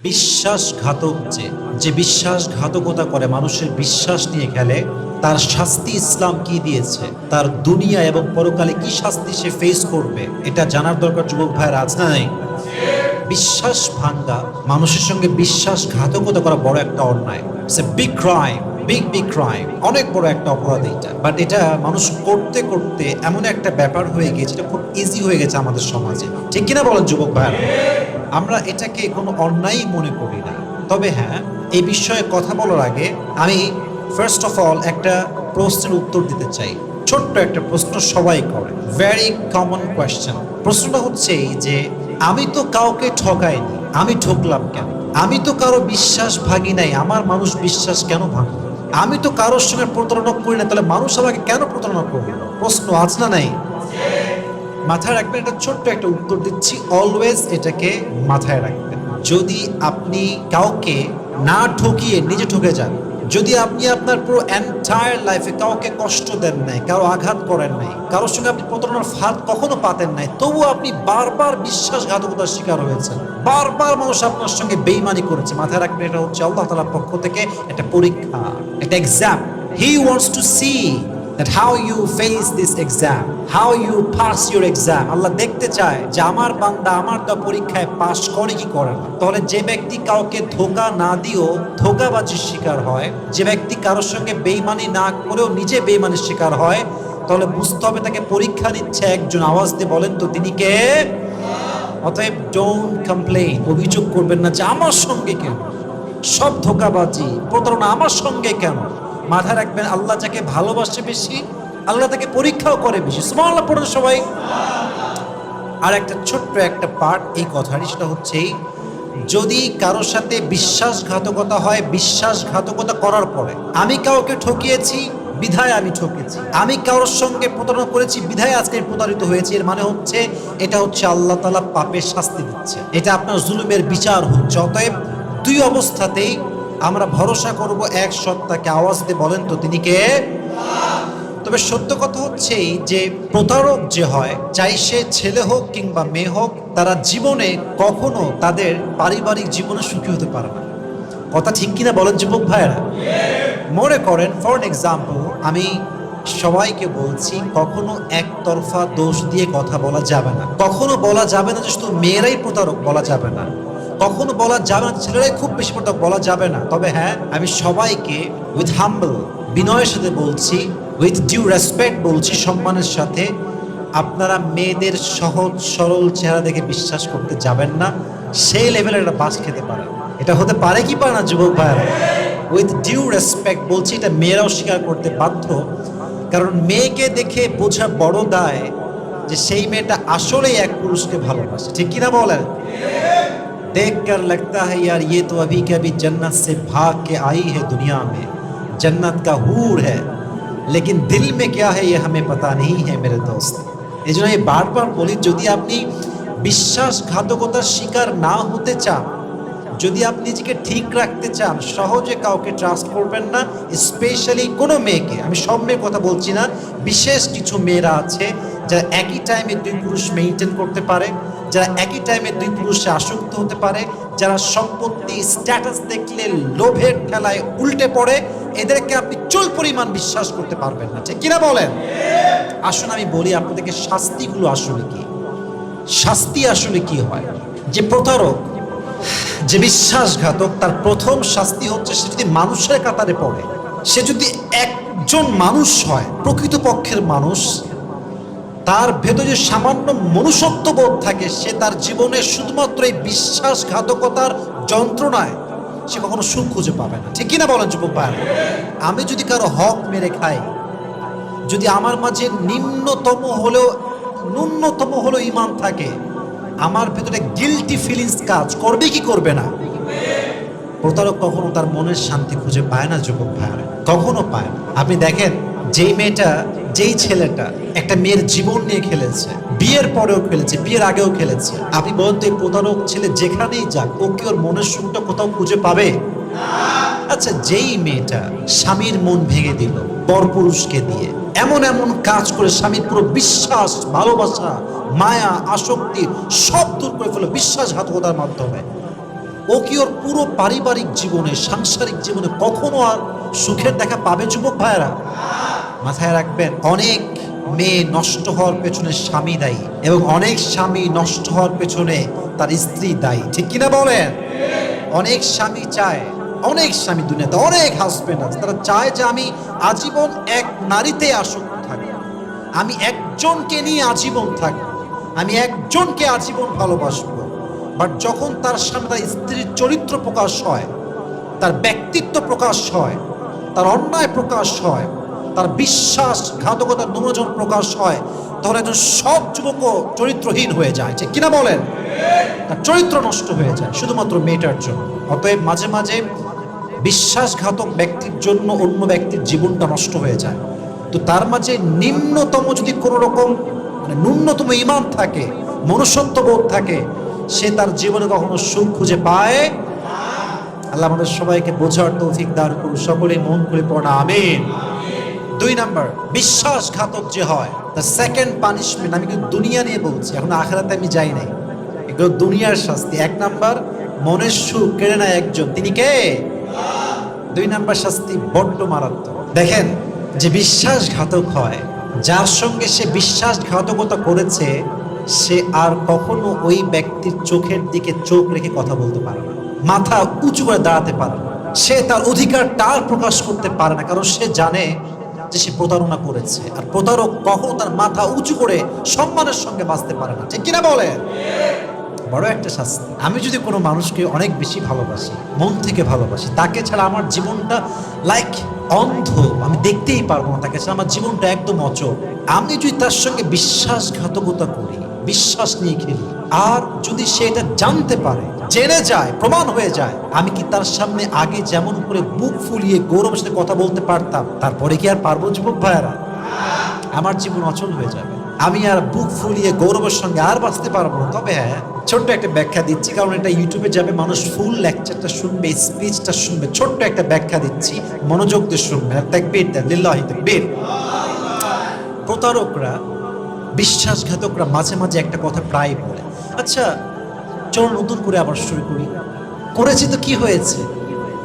বিশ্বাসঘাতক যে বিশ্বাসঘাতকতা করে, মানুষের বিশ্বাস নিয়ে খেলে, তার শাস্তি ইসলাম কি দিয়েছে, তার দুনিয়া এবং পরকালে কি শাস্তি সে ফেস করবে, এটা জানার দরকার যুবক ভাইয়ের আছে না নাই? বিশ্বাস ভাঙ্গা, মানুষের সঙ্গে বিশ্বাসঘাতকতা করা বড় একটা অন্যায়। It's a big crime, big crime, অনেক বড় একটা অপরাধ এটা। বাট এটা মানুষ করতে করতে এমন একটা ব্যাপার হয়ে গেছে, এটা খুব ইজি হয়ে গেছে আমাদের সমাজে, ঠিক কিনা বলেন যুবক ভাইয়েরা? আমরা এটাকে কোনো অন্যায় মনে করি না। তবে হ্যাঁ, এই বিষয়ে কথা বলার আগে আমি ফার্স্ট অফ অল একটা প্রশ্নের উত্তর দিতে চাই। ছোট্ট একটা প্রশ্ন সবাই করে, ভেরি কমন কোয়েশ্চেন। প্রশ্নটা হচ্ছে এই যে, আমি তো কাউকে ঠকাইনি, আমি ঠকলাম কেন? আমি তো কারো বিশ্বাস ভাঙি নাই, আমার মানুষ বিশ্বাস কেন ভাঙলো? আমি তো কারোর সঙ্গে প্রতারণা করি না, তাহলে মানুষ আমাকে কেন প্রতারণা করলো? প্রশ্ন আছে না নাই? মাথায় রাখবেন, এটা ছোট্ট একটা উত্তর দিচ্ছি, অলওয়েজ এটাকে মাথায় রাখবেন। যদি আপনি কাউকে না ঠকিয়ে নিজে ঠকে যান, যদি আপনি আপনার পুরো এন্টায়ার লাইফে কাউকে কষ্ট দেন নাই, কারো আঘাত করেন নাই, কারোর সঙ্গে আপনি প্রতারণার ফাঁদ কখনো পাতেন নাই, তবুও আপনি বারবার বিশ্বাসঘাতকতার শিকার হয়েছেন, বারবার মানুষ আপনার সঙ্গে বেইমানি করেছে, মাথায় রাখবেন এটা হচ্ছে আল্লাহ তাআলার পক্ষ থেকে একটা পরীক্ষা, একটা exam. He wants to see that how you face this exam, how you pass your exam. আল্লাহ দেখতে চায় যে আমার বান্দা আমার তো পরীক্ষায় পাস করে কি করে না। তাহলে যে ব্যক্তি কাউকে ধোঁকা না দিয়েও ধোঁকাবাজির শিকার হয়, যে ব্যক্তি কারোর সঙ্গে বেইমানি না করেও নিজে বেইমানির শিকার হয়, তাহলে বুঝতে হবে তাকে পরীক্ষা নিচ্ছে একজন। আওয়াজ দিয়ে বলেন তো তিনি কে? অতএব ডোন্ট কমপ্লেইন, অভিযোগ করবেন না যে আমার সঙ্গে কেন সব ধোঁকাবাজি প্রতারণা, আমার সঙ্গে কেন। মাথায় রাখবেন, আল্লাহ যাকে ভালোবাসে বেশি, আল্লাহ তাকে পরীক্ষাও করে বেশি। সুবহানাল্লাহ পড়ুন সবাই। আর একটা ছোট্ট একটা পার্ট এই কথারই, সেটা হচ্ছে যদি কারোর সাথে বিশ্বাসঘাতকতা হয়, বিশ্বাসঘাতকতা করার পরে আমি কাউকে ঠকিয়েছি বিধায় আমি ঠকেছি, আমি কারোর সঙ্গে প্রতারণা করেছি বিধায় আজকে প্রতারিত হয়েছে, এর মানে হচ্ছে এটা হচ্ছে আল্লাহ তাআলা পাপের শাস্তি দিচ্ছে, এটা আপনার জুলুমের বিচার হচ্ছে। অতএব দুই অবস্থাতেই আমরা ভরসা করব এক সত্তাকে। আওয়াজ দিয়ে বলেন তো তিনি কে? তবে সত্য কথা হচ্ছে যে প্রতারক যে হয়, চাই সে ছেলে হোক কিংবা মেয়ে হোক, তারা জীবনে কখনো তাদের পারিবারিক জীবনে সুখী হতে পারে না। কথা ঠিক কিনা বলেন যুবক ভাইয়েরা? মনে করেন ফর এক্সাম্পল, আমি সবাইকে বলছি কখনো একতরফা দোষ দিয়ে কথা বলা যাবে না। কখনো বলা যাবে না যে শুধু মেয়েরাই প্রতারক, বলা যাবে না। কখনো বলা যাবে না ছেলেরাই খুব বেশি প্রতারক, বলা যাবে না। তবে হ্যাঁ, আমি সবাইকে উইথ হাম্বল, বিনয়ের সাথে বলছি, উইথ ডিউ রেসপেক্ট বলছি, সম্মানের সাথে, আপনারা মেয়েদের সহজ সরল চেহারা দেখে বিশ্বাস করতে যাবেন না। সেই লেভেলের একটা বাস খেতে পারে, এটা হতে পারে কি পারে না যুবক ভাইয়েরা? উইথ ডিউ রেসপেক্ট বলছি, এটা মেয়েরাও স্বীকার করতে বাধ্য। কারণ মেয়েকে দেখে বোঝা বড় দায় যে সেই মেয়েটা আসলেই এক পুরুষকে ভালোবাসে, ঠিক কিনা বলেন? देख कर लगता है यार ये तो अभी के अभी जन्नत से भाग के आई है दुनिया में, जन्नत का हूर है, लेकिन दिल में क्या है ये हमें पता नहीं है मेरे दोस्त। এই জন্য আমি বারবার বলি, যদি আপনি বিশ্বাসঘাতকতার শিকার না হতে চান, যদি আপনি নিজেকে ঠিক রাখতে চান, সহজে কাউকে ট্রাস্ট করবেন না, স্পেশালি কোনো মেয়েকে। আমি সব মেয়ের কথা বলছি না, বিশেষ কিছু মেয়েরা আছে যারা একই টাইমে দুই পুরুষ মেইনটেইন করতে পারে, যারা একই টাইমে দুই পুরুষে আসক্ত হতে পারে, যারা সম্পত্তি স্ট্যাটাস দেখলে লোভের ঠেলায় উল্টে পড়ে, এদেরকে আপনি চুল পরিমাণ বিশ্বাস করতে পারবেন না, ঠিক কিনা বলেন? আসুন আমি বলি আপনাদেরকে শাস্তিগুলো আসলে কি, শাস্তি আসলে কি হয়। যে প্রতারক, যে বিশ্বাসঘাতক, তার প্রথম শাস্তি হচ্ছে সে যদি মানুষের কাতারে পড়ে, সে যদি একজন মানুষ হয়, প্রকৃতপক্ষের মানুষ, তার ভেতরে যে সামান্য মনুষ্যত্ব বোধ থাকে, সে তার জীবনে শুধুমাত্র এই বিশ্বাসঘাতকতার যন্ত্রণায় সে কখনো সুখ খুঁজে পাবে না, ঠিক কিনা বলেন যুবক ভাই? আমি যদি কারো হক মেরে খাই, যদি আমার মাঝে ন্যূনতম হলেও ঈমান থাকে, আমার ভেতরে গিল্টি ফিলিংস কাজ করবে কি করবে না? প্রতারক কখনো তার মনের শান্তি খুঁজে পায় না যুবক ভাইয়ারা, কখনো পায় না। আপনি দেখেন, যেই মেয়েটা, যেই ছেলেটা একটা মেয়ের জীবন নিয়ে খেলেছে, বিয়ের পরেও খেলেছে, বিয়ের আগেও খেলেছে, আপনি বলেন তো এই প্রতারক ছেলে যেখানেই যাক, ও কি ওর মনের সুখটা কোথাও খুঁজে পাবে? আচ্ছা, যেই মেয়েটা স্বামীর মন ভেঙে দিল পরপুরুষকে দিয়ে, এমন এমন কাজ করে স্বামীর পুরো বিশ্বাস, ভালোবাসা, মায়া, আসক্তি সব দূর করে ফেলো বিশ্বাসঘাতকতার মাধ্যমে, ও কি ওর পুরো পারিবারিক জীবনে, সাংসারিক জীবনে কখনো আর সুখের দেখা পাবে যুবক ভাইয়েরা? মাথায় রাখবেন, অনেক মেয়ে নষ্ট হওয়ার পেছনে স্বামী দায়ী, এবং অনেক স্বামী নষ্ট হওয়ার পেছনে তার স্ত্রী দায়ী। ঠিক কিনা বলেন? অনেক স্বামী চায়, অনেক স্বামী দুনিয়াতে, অনেক হাজবেন্ড আছে, তারা চায় যে আমি আজীবন এক নারীতে আসক্ত থাকবো, আমি একজনকে নিয়ে আজীবন থাকবো, আমি একজনকে আজীবন ভালোবাসবো। বাট যখন তার সামনে তার স্ত্রীর চরিত্র প্রকাশ হয়, তার ব্যক্তিত্ব প্রকাশ হয়, তার অন্যায় প্রকাশ হয়, তার বিশ্বাসঘাতকতার ন্যূনজন প্রকাশ হয়, তখন একজন সব যুবকও চরিত্রহীন হয়ে যায়। ঠিক কিনা বলেন? তার চরিত্র নষ্ট হয়ে যায় শুধুমাত্র মেয়েটার জন্য। অতএব মাঝে মাঝে বিশ্বাসঘাতক ব্যক্তির জন্য অন্য ব্যক্তির জীবনটা নষ্ট হয়ে যায়। তো তার মাঝে নিম্নতম যদি কোনো রকম ন্যূনতম ঈমান থাকে, মনুষ্যত্ববোধ থাকে, সে তার জীবনে কখনো সুখ খুঁজে পায়। আল্লাহ আমাদের সবাইকে বোঝার তৌফিক দান করুন। সকলে মন খুলে পড়া আমিন। 2 নাম্বার, বিশ্বাসঘাতক যে হয় তার সেকেন্ড পানিশমেন্ট, আমি কিন্তু দুনিয়া নিয়ে বলছি, এখন আখিরাতে আমি যাই নাই, এগুলো দুনিয়ার শাস্তি। 1 নাম্বার, মনের সুখ কেড়ে নেয় একজন, তিনি কে? 2 নাম্বার শাস্তি বড্ড মারাত্মক। দেখেন, যে বিশ্বাসঘাতক হয়, যার সঙ্গে সে বিশ্বাসঘাতকতা করেছে, সে আর কখনো ওই ব্যক্তির চোখের দিকে চোখ রেখে কথা বলতে পারে না, মাথা উঁচু করে দাঁড়াতে পারে না, সে তার অধিকারটা আর প্রকাশ করতে পারে না, কারণ সে জানে যে সে প্রতারণা করেছে। আর প্রতারক কখনো তার মাথা উঁচু করে সম্মানের সঙ্গে বাঁচতে পারে না। ঠিক কিনা বলে? বড় একটা শাস্তি। আমি যদি কোনো মানুষকে অনেক বেশি ভালোবাসি, মন থেকে ভালোবাসি, তাকে ছাড়া আমার জীবনটা লাইক অন্ধ, আমি দেখতেই পারবো না, তাকে ছাড়া আমার জীবনটা একদম অচল। আমি যদি তার সঙ্গে বিশ্বাসঘাতকতা করি, বিশ্বাস নিয়ে খেলি, আর যদি সে এটা জানতে পারে, জেনে যায়, প্রমাণ হয়ে যায়, আমি কি তার সামনে আগে যেমন করে বুক ফুলিয়ে গৌরবের সাথে কথা বলতে পারতাম, তারপরে কি আর পারবো যুবক ভাইয়েরা? আমার জীবন অচল হয়ে যাবে, আমি আর বুক ফুলিয়ে গৌরবের সঙ্গে আর বাঁচতে পারবো না। তবে হ্যাঁ, ছোট্ট একটা ব্যাখ্যা দিচ্ছি, কারণ এটা ইউটিউবে যাবে, মানুষ ফুল লেকচারটা শুনবে, স্পিচটা শুনবে। ছোট্ট একটা ব্যাখ্যা দিচ্ছি, মনোযোগ দিয়ে শুনবে। তাকবীর দেন, লিল্লাহি তাকবীর। প্রতারকরা, বিশ্বাসঘাতকরা মাঝে মাঝে একটা কথা প্রায় বলে, আচ্ছা চলো নতুন করে আবার শুরু করি, করেছি তো কি হয়েছে,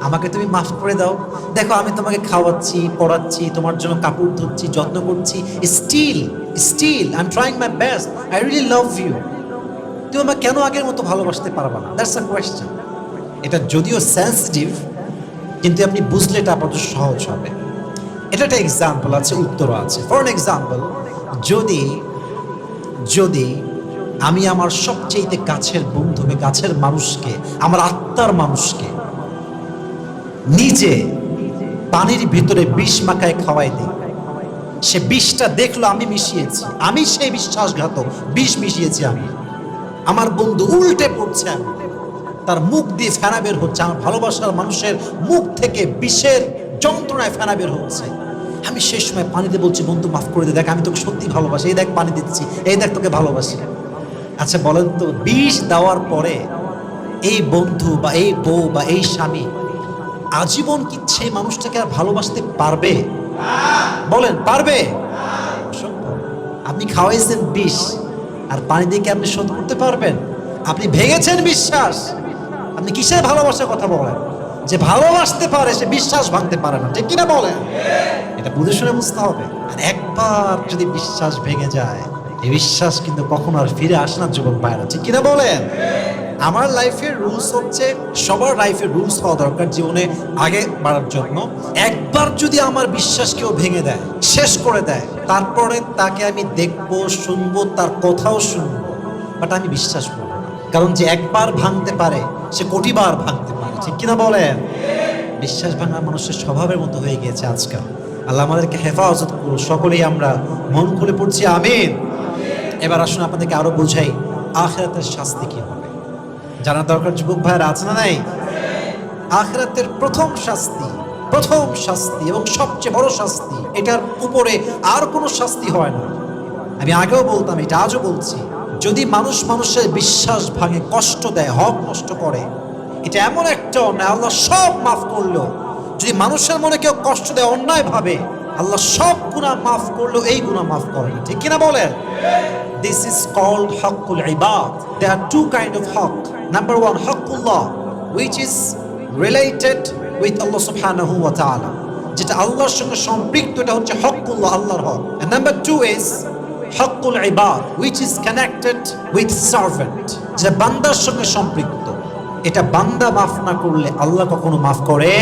আমাকে তুমি মাফ করে দাও, দেখো আমি তোমাকে খাওয়াচ্ছি, পড়াচ্ছি, তোমার জন্য কাপড় ধুচ্ছি, যত্ন করছি, still I am trying my best, I really love you, তুমি আমাকে কেন আগের মতো ভালোবাসতে পারবা না? That's a question. এটা যদিও সেন্সিটিভ, কিন্তু আপনি বুঝলে এটা আপাতত সহজ হবে। এটা একটা এক্সাম্পল আছে, উত্তরও আছে। ফর এন এক্সাম্পল, যদি আমি আমার সবচেয়ে কাছের বন্ধুকে, কাছের মানুষকে, আমার আত্মার মানুষকে নিজে পানির ভিতরে বিষ মাখায় খাওয়াই দিই, সে বিষটা দেখলো আমি মিশিয়েছি, আমি সেই বিশ্বাসঘাতক, বিষ মিশিয়েছি আমি, আমার বন্ধু উল্টে পড়ছে, আমি তার মুখ দিয়ে ফেনা বের হচ্ছে, আমার ভালোবাসার মানুষের মুখ থেকে বিষের যন্ত্রণায় ফেনা বের হচ্ছে, আমি সেই সময় পানিতে বলছি, বন্ধু মাফ করে দে, দেখ আমি তোকে সত্যি ভালোবাসি, এই দেখ পানি দিচ্ছি, এই দেখ তোকে ভালোবাসি। আচ্ছা বলেন তো, বিষ দেওয়ার পরে এই বন্ধু বা এই বউ বা এই স্বামী আজীবন কি সেই মানুষটাকে আর ভালোবাসতে পারবে? বলেন, পারবে? অসম্ভব। আপনি খাওয়াইছেন বিষ, আর পানি দিয়ে কি আপনি শোধ করতে পারবেন? আপনি ভেঙেছেন বিশ্বাস, আপনি কিসের ভালোবাসার কথা বলেন? যে ভালোবাসতে পারে সে বিশ্বাস ভাঙতে পারে না। ঠিক কিনা বলেন? এটা বুঝে শুনে বুঝতে হবে। আর একবার যদি বিশ্বাস ভেঙে যায়, এই বিশ্বাস কিন্তু কখনো আর ফিরে আসে না যুবক ভাইরা। ঠিক কিনা বলেন? আমার লাইফের রুলস হচ্ছে, সবার লাইফের রুলস হওয়া দরকার জীবনে আগে বাড়ার জন্য। একবার যদি আমার বিশ্বাস কেউ ভেঙে দেয়, শেষ করে দেয়, তারপরে তাকে আমি দেখবো, শুনবো, তার কথাও শুনবো, বাট আমি বিশ্বাস করবো না। কারণ যে একবার ভাঙতে পারে সে কোটিবার ভাঙতে পারে। ঠিক কিনা বলেন? বিশ্বাস ভাঙা মানুষের স্বভাবের মতো হয়ে গিয়েছে আজকাল। আল্লাহ আমাদেরকে হেফাজত করুন। সকলেই আমরা মন খুলে পড়ছি আমিন। এবার আসুন আপনাদেরকে আরো বুঝাই আখিরাতের শাস্তি কি হবে। জানার দরকার যুবক ভাইয়েরা, আছে না নাই? আখিরাতের প্রথম শাস্তি এবং সবচেয়ে বড় শাস্তি, এটার উপরে আর কোনো শাস্তি হয় না। আমি আগেও বলতাম, এটা আজও বলছি, যদি মানুষ মানুষের বিশ্বাস ভাঙে, কষ্ট দেয়, হক নষ্ট করে, এটা এমন একটা অন্যায়, আল্লাহ সব মাফ করলো। যদি মানুষের মনে কেউ কষ্ট দেয় অন্যায় ভাবে, আল্লাহ সব গুনাহ মাফ করলো, এই গুনাহ মাফ করে না। ঠিক কিনা বলেন? This is called haqqul ibad. There are two kind of haqq. Number one, haqqullah, which is related with Allah subhanahu wa ta'ala, যেটা আল্লাহর সঙ্গে সম্পৃক্ত, এটা হচ্ছে হকুল্লাহ, আল্লাহর হক। And number 2 is হকুল ইবাদ, which is connected with servant, যেটা বান্দার সঙ্গে সম্পৃক্ত। এটা বান্দা মাফ না করলে আল্লাহ কখনো মাফ করে।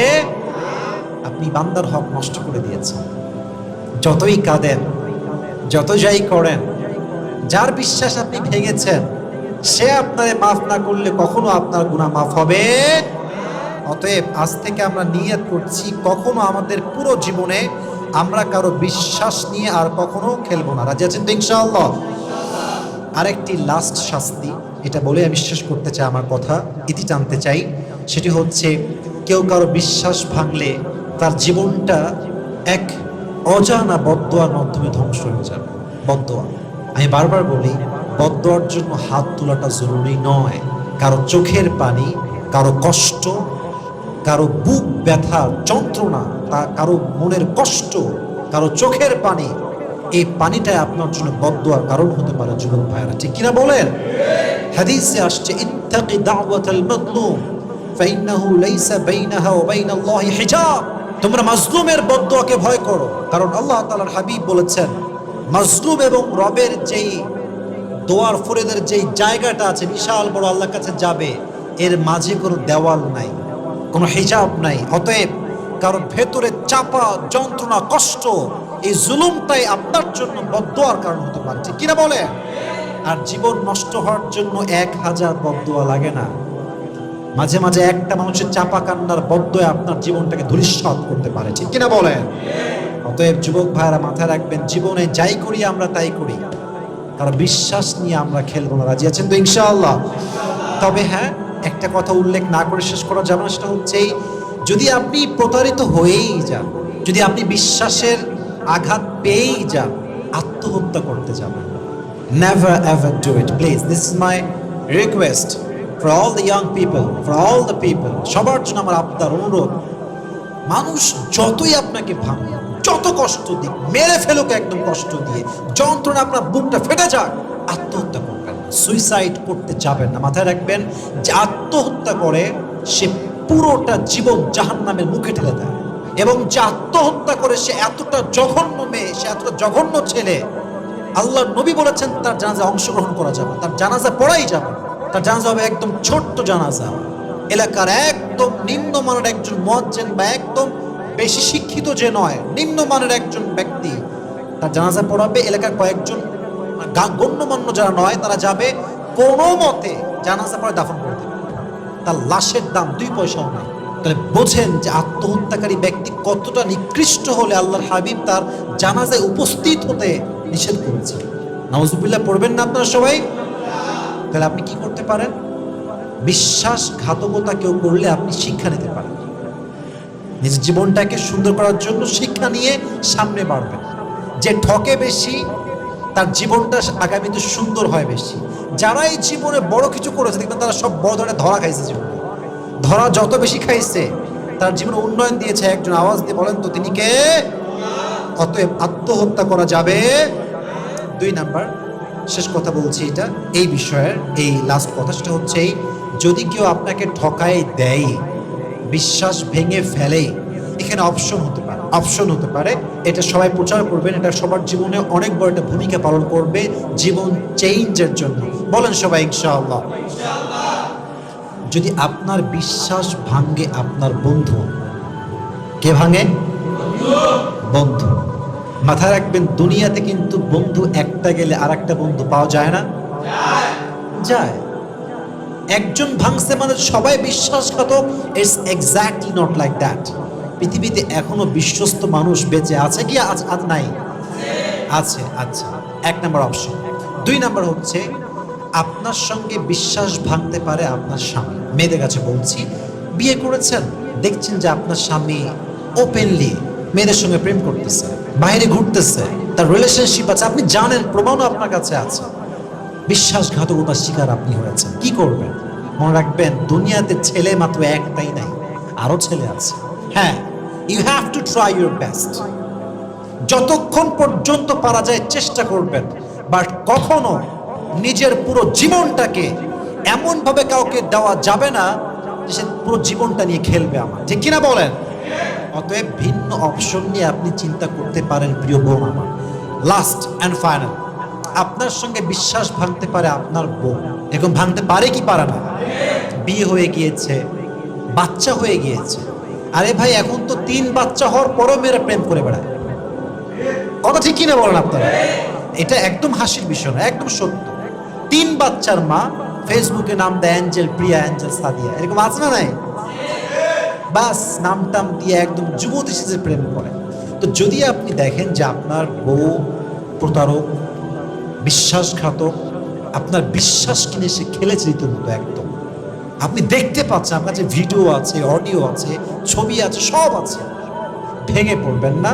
আপনি বান্দার হক নষ্ট করে দিয়েছেন। যতই কাঁদেন, যত যাই করেন, যার বিশ্বাস আপনি ভেঙেছেন, সে আপনারে মাফ না করলে কখনো আপনার গুনাহ মাফ হবে। অতএব আজ থেকে আমরা নিয়ত করছি, কখনো আমাদের পুরো জীবনে আমরা কারো বিশ্বাস নিয়ে আর কখনো খেলবো না। রাজি আছেন তো ইনশাআল্লাহ? আরেকটি লাস্ট শাস্তি, এটা বলে আমি শেষ করতে চাই, আমার কথা ইতি টানতে চাই। সেটি হচ্ছে, কেউ কারো বিশ্বাস ভাঙলে তার জীবনটা এক অজানা বদদোয়ার মাধ্যমে ধ্বংস হয়ে যাবে। বদদোয়া, আমি বারবার বলি, বদদোয়ার জন্য হাত তোলাটা জরুরি নয়। কারো চোখের পানি, কারো কষ্ট, কারো বুক ব্যথা যন্ত্রণা, কারো মনের কষ্ট, কারো চোখের পানি, এই পানিটাই আপনার জন্য বদদোয়ার কারণ হতে পারে। যুবক ভাইরা, ঠিক কিনা বলেন? হাদিসে আসছে, ইত্তাকি দাওয়াতাল মাজলুম ফাইন্নাহু লাইসা বাইনাহা ওয়া বাইনাল্লাহি হিজাব। তোমরা মাজলুমের বদদোয়াকে ভয় করো, কারণ আল্লাহ তাআলার হাবিব বলেছেন, মাজলুম এবং রবের যেই দোয়ার ফরিদের যেই জায়গাটা আছে, বিশাল বড়, আল্লাহর কাছে যাবে, এর মাঝে কোনো দেওয়াল নাই, কোনো হিজাব নাই। অতএব কারো ভেতরে চাপা যন্ত্রণা, কষ্ট, এই জুলুমটাই আপনার জন্য বদদোয়ার কারণ হতে পারে। ঠিক কিনা বলে? আর জীবন নষ্ট হওয়ার জন্য 1000 বদদোয়া লাগে না। মাঝে মাঝে একটা মানুষের চাপা কান্নার বদদোয়া আপনার জীবনটাকে ধূলিসাৎ করতে পারে। ঠিক কিনা বলেন? অতএব যুবক ভাইরা, মাথায় রাখবেন, জীবনে যাই করি আমরা তাই করি, কারণ বিশ্বাস নিয়ে আমরা খেলবো না। রাজি আছেন তো ইনশাআল্লাহ? তবে হ্যাঁ, একটা কথা উল্লেখ না করে শেষ করা যাবে না, সেটা হচ্ছে, যদি আপনি প্রতারিত হয়েই যান, যদি আপনি বিশ্বাসের আঘাত পেয়েই যান, আত্মহত্যা করতে যাবেন। Never ever do it, please. This is my request for all the young people, for all the people, সবার জন্য আমার আপনার অনুরোধ। মানুষ যতই আপনাকে ভাঙুক, যত কষ্ট দিক, মেরে ফেলুক একদম কষ্ট দিয়ে, যন্ত্রণা আপনার বুকটা ফেটে যাক, আত্মহত্যা করবেন না, সুইসাইড করতে যাবেন না। মাথায় রাখবেন, যে আত্মহত্যা করে সে পুরোটা জীবন জাহান্নামের মুখে ঠেলে দেয়, এবং যে আত্মহত্যা করে সে এতটা জঘন্য মেয়ে, সে এতটা জঘন্য ছেলে, আল্লাহর নবী বলেছেন তার জানাজা অংশগ্রহণ করা যাবে, তার জানাজা পড়াই যাবে। তার জানাজা হবে একদম ছোট্ট জানাজা, এলাকার একদম নিম্নমানের একজন মুয়াজ্জিন বা একদম বেশি শিক্ষিত যে নয়, নিম্নমানের একজন ব্যক্তি তার জানাজা পড়াবে। এলাকার কয়েকজন গণ্যমান্য যারা নয়, তারা যাবে, কোনো মতে জানাজা পড়ে দাফন করে দেবে। তার লাশের দাম 2 পয়সাও নাই। তাহলে বোঝেন যে আত্মহত্যাকারী ব্যক্তি কতটা নিকৃষ্ট হলে আল্লাহর হাবিব তার জানাজায় উপস্থিত হতে নিষেধ করেছে। নাউজুবিল্লাহ পড়বেন না আপনারা সবাই? তাহলে আপনি কি করতে পারেন? বিশ্বাসঘাতকতা কেউ করলে আপনি শিক্ষা নিতে পারেন। নিজের জীবনটাকে সুন্দর করার জন্য শিক্ষা নিয়ে সামনে বাড়বেন। যে ঠকে বেশি, তার জীবনটা আগামীতে সুন্দর হয় বেশি। যারা এই জীবনে বড় কিছু করেছে, দেখবেন তারা সব বড় ধরনের ধরা খাইছে জীবনে। ধরা যত বেশি খাইছে, তার জীবনে উন্নয়ন দিয়েছে। একজন আওয়াজ দিয়ে বলেন তো, তিনি কে? অতএব আত্মহত্যা করা যাবে। 2 নাম্বার, শেষ কথা বলছি এটা, এই বিষয়ের এই লাস্ট কথা, সেটা হচ্ছে, যদি কেউ আপনাকে ঠকায় দেয়, বিশ্বাস ভেঙে ফেলে, এখানে অপশন হতে পারে। এটা সবাই প্রচার করবেন, এটা সবার জীবনে অনেক বড় একটা ভূমিকা পালন করবে জীবন চেঞ্জের জন্য। বলেন সবাই ইনশাআল্লাহ। যদি আপনার বিশ্বাস ভাঙে আপনার বন্ধু, কে ভাঙে? বন্ধু। মাথায় রাখবেন, দুনিয়াতে কিন্তু বন্ধু একটা গেলে আর একটা বন্ধু পাওয়া যায় না? যায়। একজন ভাঙছে মানে সবাই বিশ্বাসঘাতক? It's exactly not like that. পৃথিবীতে এখনো বিশ্বস্ত মানুষ বেঁচে আছে কি? আজ নাই? আছে। আচ্ছা, 1 নাম্বার অপশন। 2 নাম্বার হচ্ছে, আপনার সঙ্গে বিশ্বাস ভাঙতে পারে আপনার স্বামী। মেয়েদের কাছে বলছি, বিয়ে করেছেন, দেখছেন যে আপনার স্বামী ওপেনলি মেয়েদের সঙ্গে প্রেম করতেছে, বাইরে ঘুরতেছে, তার রিলেশনশিপ আছে, আপনি জানেন, প্রমাণও আপনার কাছে আছে। বিশ্বাসঘাতকতার শিকার আপনি হয়েছেন, কি করবেন? মনে রাখবেন, দুনিয়াতে ছেলে মাত্র একটাই নাই, আরো ছেলে আছে। হ্যাঁ, you have to try your best. যতক্ষণ পর্যন্ত পারা যায় চেষ্টা করবেন, বাট কখনো নিজের পুরো জীবনটাকে এমন ভাবে কাউকে দেওয়া যাবে না যে সে পুরো জীবনটা নিয়ে খেলবে আমার, ঠিক কিনা বলেন? অতএব ভিন্ন অপশন নিয়ে আপনি চিন্তা করতে পারেন প্রিয় বোন আমার। লাস্ট অ্যান্ড ফাইনাল, আপনার সঙ্গে বিশ্বাস ভাঙতে পারে আপনার বোন, এরকম ভাঙতে পারে কি পারে না? বিয়ে হয়ে গিয়েছে, বাচ্চা হয়ে গিয়েছে, আরে ভাই এখন তো 3 বাচ্চা হওয়ার পরও মেয়েরা প্রেম করে বেড়ায়, কথা ঠিক কিনা বলেন আপনারা? এটা একদম হাসির বিষয় না, একদম সত্য। 3 বাচ্চার মা ফেসবুকে নাম দেয় অ্যাঞ্জেল, প্রিয়া অ্যাঞ্জেল সাদিয়া, এরকম আছে না নাই? বাস নাম টাম দিয়ে একদম যুবতী সেজে প্রেম করে। তো যদি আপনি দেখেন যে আপনার বউ প্রতারক, বিশ্বাসঘাতক, আপনার বিশ্বাস কিনে সে খেলেছে রীতিমতো একদম, আপনি দেখতে পাচ্ছেন, আপনার যে ভিডিও আছে, অডিও আছে, ছবি আছে, সব আছে, ভেঙে পড়বেন না,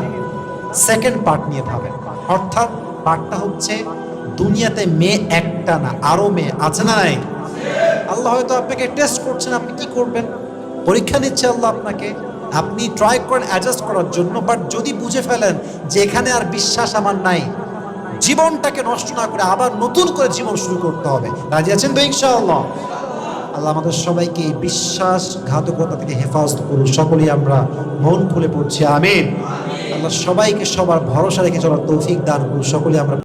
সেকেন্ড পার্ট নিয়ে ভাবেন। অর্থাৎ পার্টটা হচ্ছে দুনিয়াতে মেয়ে একটা না, আরো মেয়ে আছে না নাই? আল্লাহ হয়তো আপনাকে টেস্ট করছেন, আপনি কি করবেন? পরীক্ষা নিচ্ছে আল্লাহ আপনাকে, আপনি ট্রাই করেন অ্যাডজাস্ট করার জন্য। বাট যদি বুঝে ফেলেন যে এখানে আর বিশ্বাস আমার নাই, জীবনটাকে নষ্ট না করে আবার নতুন করে জীবন শুরু করতে হবে, রাজি আছেন তো ইনশাআল্লাহ? আল্লাহ আমাদের সবাইকে এই বিশ্বাসঘাতকতা থেকে হেফাজত করুন। সকলেই আমরা মন খুলে পড়ছি আমিন। আল্লাহ সবাইকে সবার ভরসা রেখে চলার তৌফিক দান করুন। সকলে আমরা